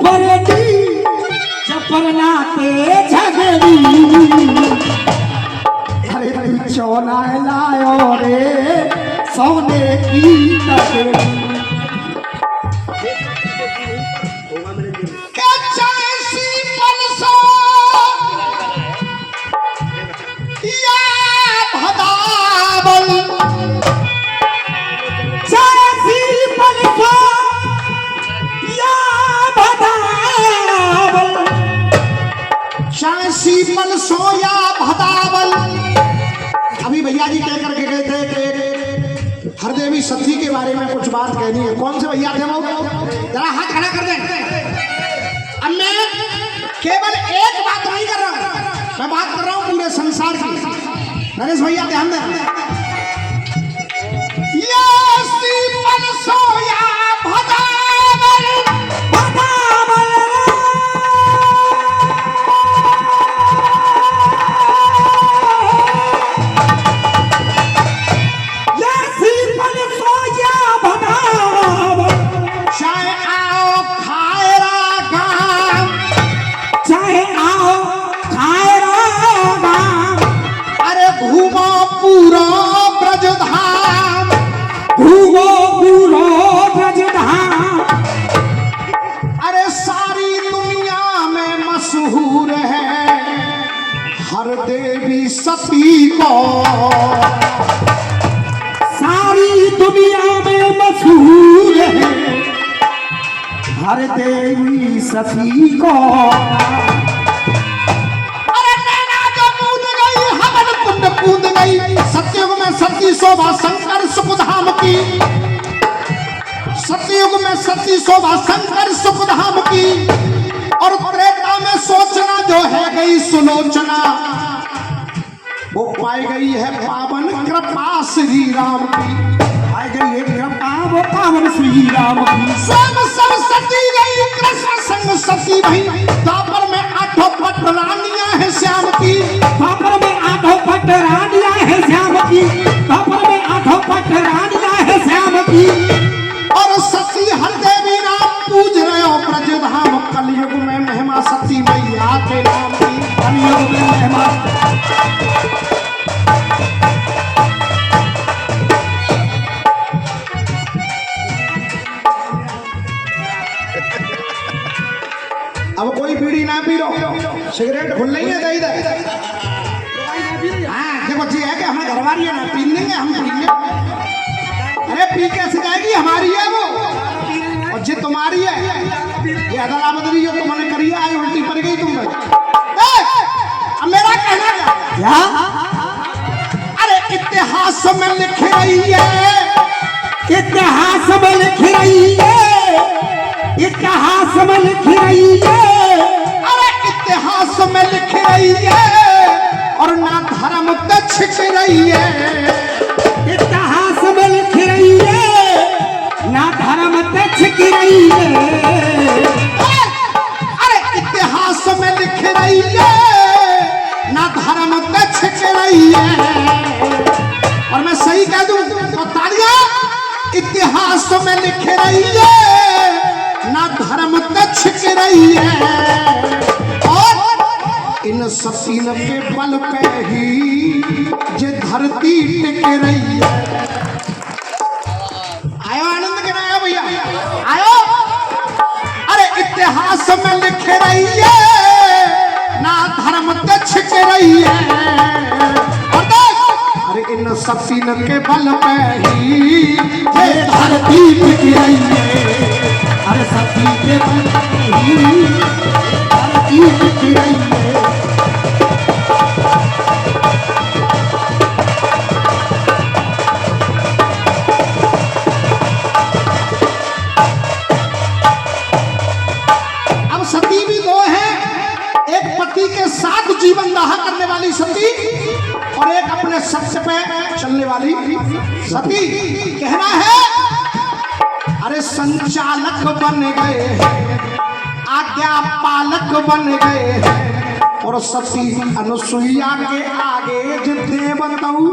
बरडी चपरनाते झगड़ी अरे तू चौना लायो रे सोने की तकड़ी सीपल सोया भदावल। अभी भैया जी कह करके गए थे कि हरदेवी सती के बारे में कुछ बात कहनी है। कौन से भैया थे वो? जरा हाथ खड़ा कर दें। अब मैं केवल एक बात नहीं कर रहा हूं, मैं बात कर रहा हूं पूरे संसार की। नरेश भैया ध्यान दें। ये सीपल सोया भदावल भदावल देवी सती को सारी दुनिया में मशहूर है हर देवी सती को। अरे नैना जो कूद गई हवन कुंड कूद गई। सतयुग में सती शोभा शंकर सुखधाम की। सतयुग में सती शोभा शंकर सुखधाम की। और त्रेता में सोचना जो है गई सुलोचना, वो पाई गई है पावन कृपा श्री राम की। पाई गई है कृपा वो पावन श्री राम की। सब सती गई कृष्ण संग सती भई। द्वापर में आठों पट रानियां हैं श्याम की। द्वापर में आठों पट रानियां हैं श्याम की। द्वापर में आठों पट रानियां हैं श्याम की। और सती हर देवी नाम पूज रहे हो ब्रजधाम। कलयुग में महिमा सती मैया के नाम की। कलयुग में महिमा अब कोई बीड़ी ना पी लो, सिगरेट खुल नहीं है इधर। हाँ देखो जी है कि हमें घरवाली है ना, पी लेंगे हम पी लेंगे। अरे पी कैसे जाएगी, हमारी है वो और जी तुम्हारी है। ये अदला बदली जो तुमने करी है आई उल्टी पड़ गई तुम। अब मेरा कहना क्या? अरे इतिहास में लिख रही है, इतिहास में लिख रही है, इतिहास में लिख रही है। अरे इतिहास में लिख रही है और ना धर्म पे छिप रही है। इतिहास में लिख रही है ना धर्म पे छिप रही है। अरे इतिहास में लिख रही है ना धर्म पे छिप रही है। और मैं सही कह दूं तो तालियां। इतिहास में लिख रही है ना धर्म पे छिप रही है। और इन सतीन के बल पे ही ये धरती टिक रही है। आयो आनंद के आयो भैया आयो। अरे इतिहास में लिख रही है ना धर्म पे छिप रही है। और अरे इन सतीन के बल पे ही ये धरती टिक रही है। अरे सती के बल पे ही धरती टिक रही है। जीवन दाह करने वाली सती और एक अपने सत्य पे चलने वाली सती। कहना है अरे संचालक बन गए हैं, आज्ञा पालक बन गए हैं। और सती अनुसुईया के आगे जितने बताऊं,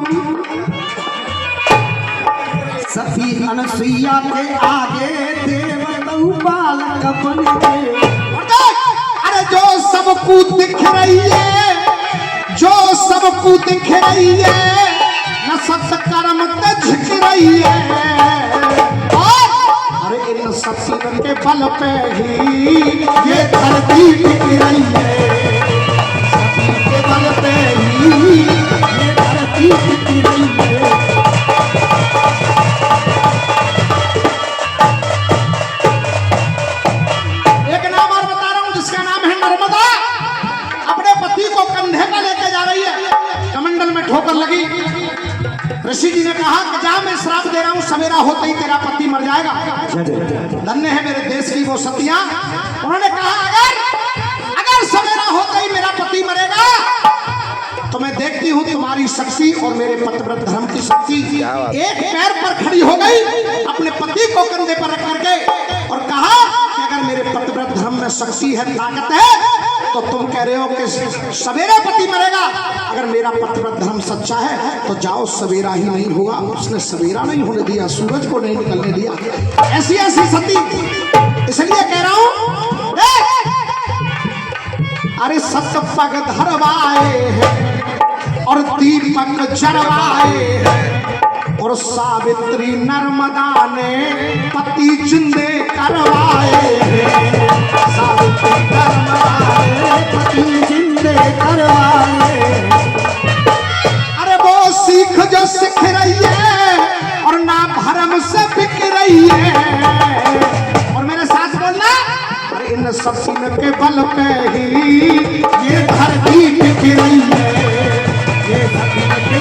सती अनुसुईया के आगे देवतऊ बालक बन गए। सबको दिख रही है, जो सबको दिख रही है, न सत्कर्म ते झिक रही है। और अरे इन सत्संग के बल पे ही ये धरती टिक रही है, सत्संग के बल पे ही ये धरती टिक रही है। एक नाम और बता रहा हूं जिसका नाम है नर्मदा। अपने पति को कंधे पर लेके जा रही है, कमंडल में ठोकर लगी। ऋषि जी ने कहा कि जा, मैं श्राप दे रहा हूं, सवेरा होते ही तेरा पति मर जाएगा। धन्य है मेरे देश की वो सतियां। उन्होंने कहा अगर सवेरा होते ही मेरा पति मरेगा तो मैं देखती हूँ तुम्हारी शक्ति और मेरे पतिव्रत धर्म की शक्ति। एक पैर पर खड़ी हो गई, अपने पति को कंधे पर रख करके, और कहा कि अगर मेरे पतिव्रत धर्म में शक्ति है, ताकत है, तो तुम कह रहे हो कि सवेरे पति मरेगा। अगर मेरा पतिव्रत धर्म सच्चा है तो जाओ, सवेरा ही नहीं होगा। उसने सवेरा नहीं होने दिया, सूरज को नहीं निकलने दिया। ऐसी ऐसी सती, इसलिए कह रहा हूं, अरे सतपग धरवाए हैं और दीपक जरवाए हैं, और सावित्री नर्मदा ने पति जिंदे करवाए हैं। सावित्री नर्मदा ने पति जिंदे करवाए हैं। अरे वो सीख जो सीख रही है और ना भरम से बिक रही है। और मेरे साथ बोलना, अरे इन सत्संग के बल पे ही ये धरती टिक रही है, ये धरती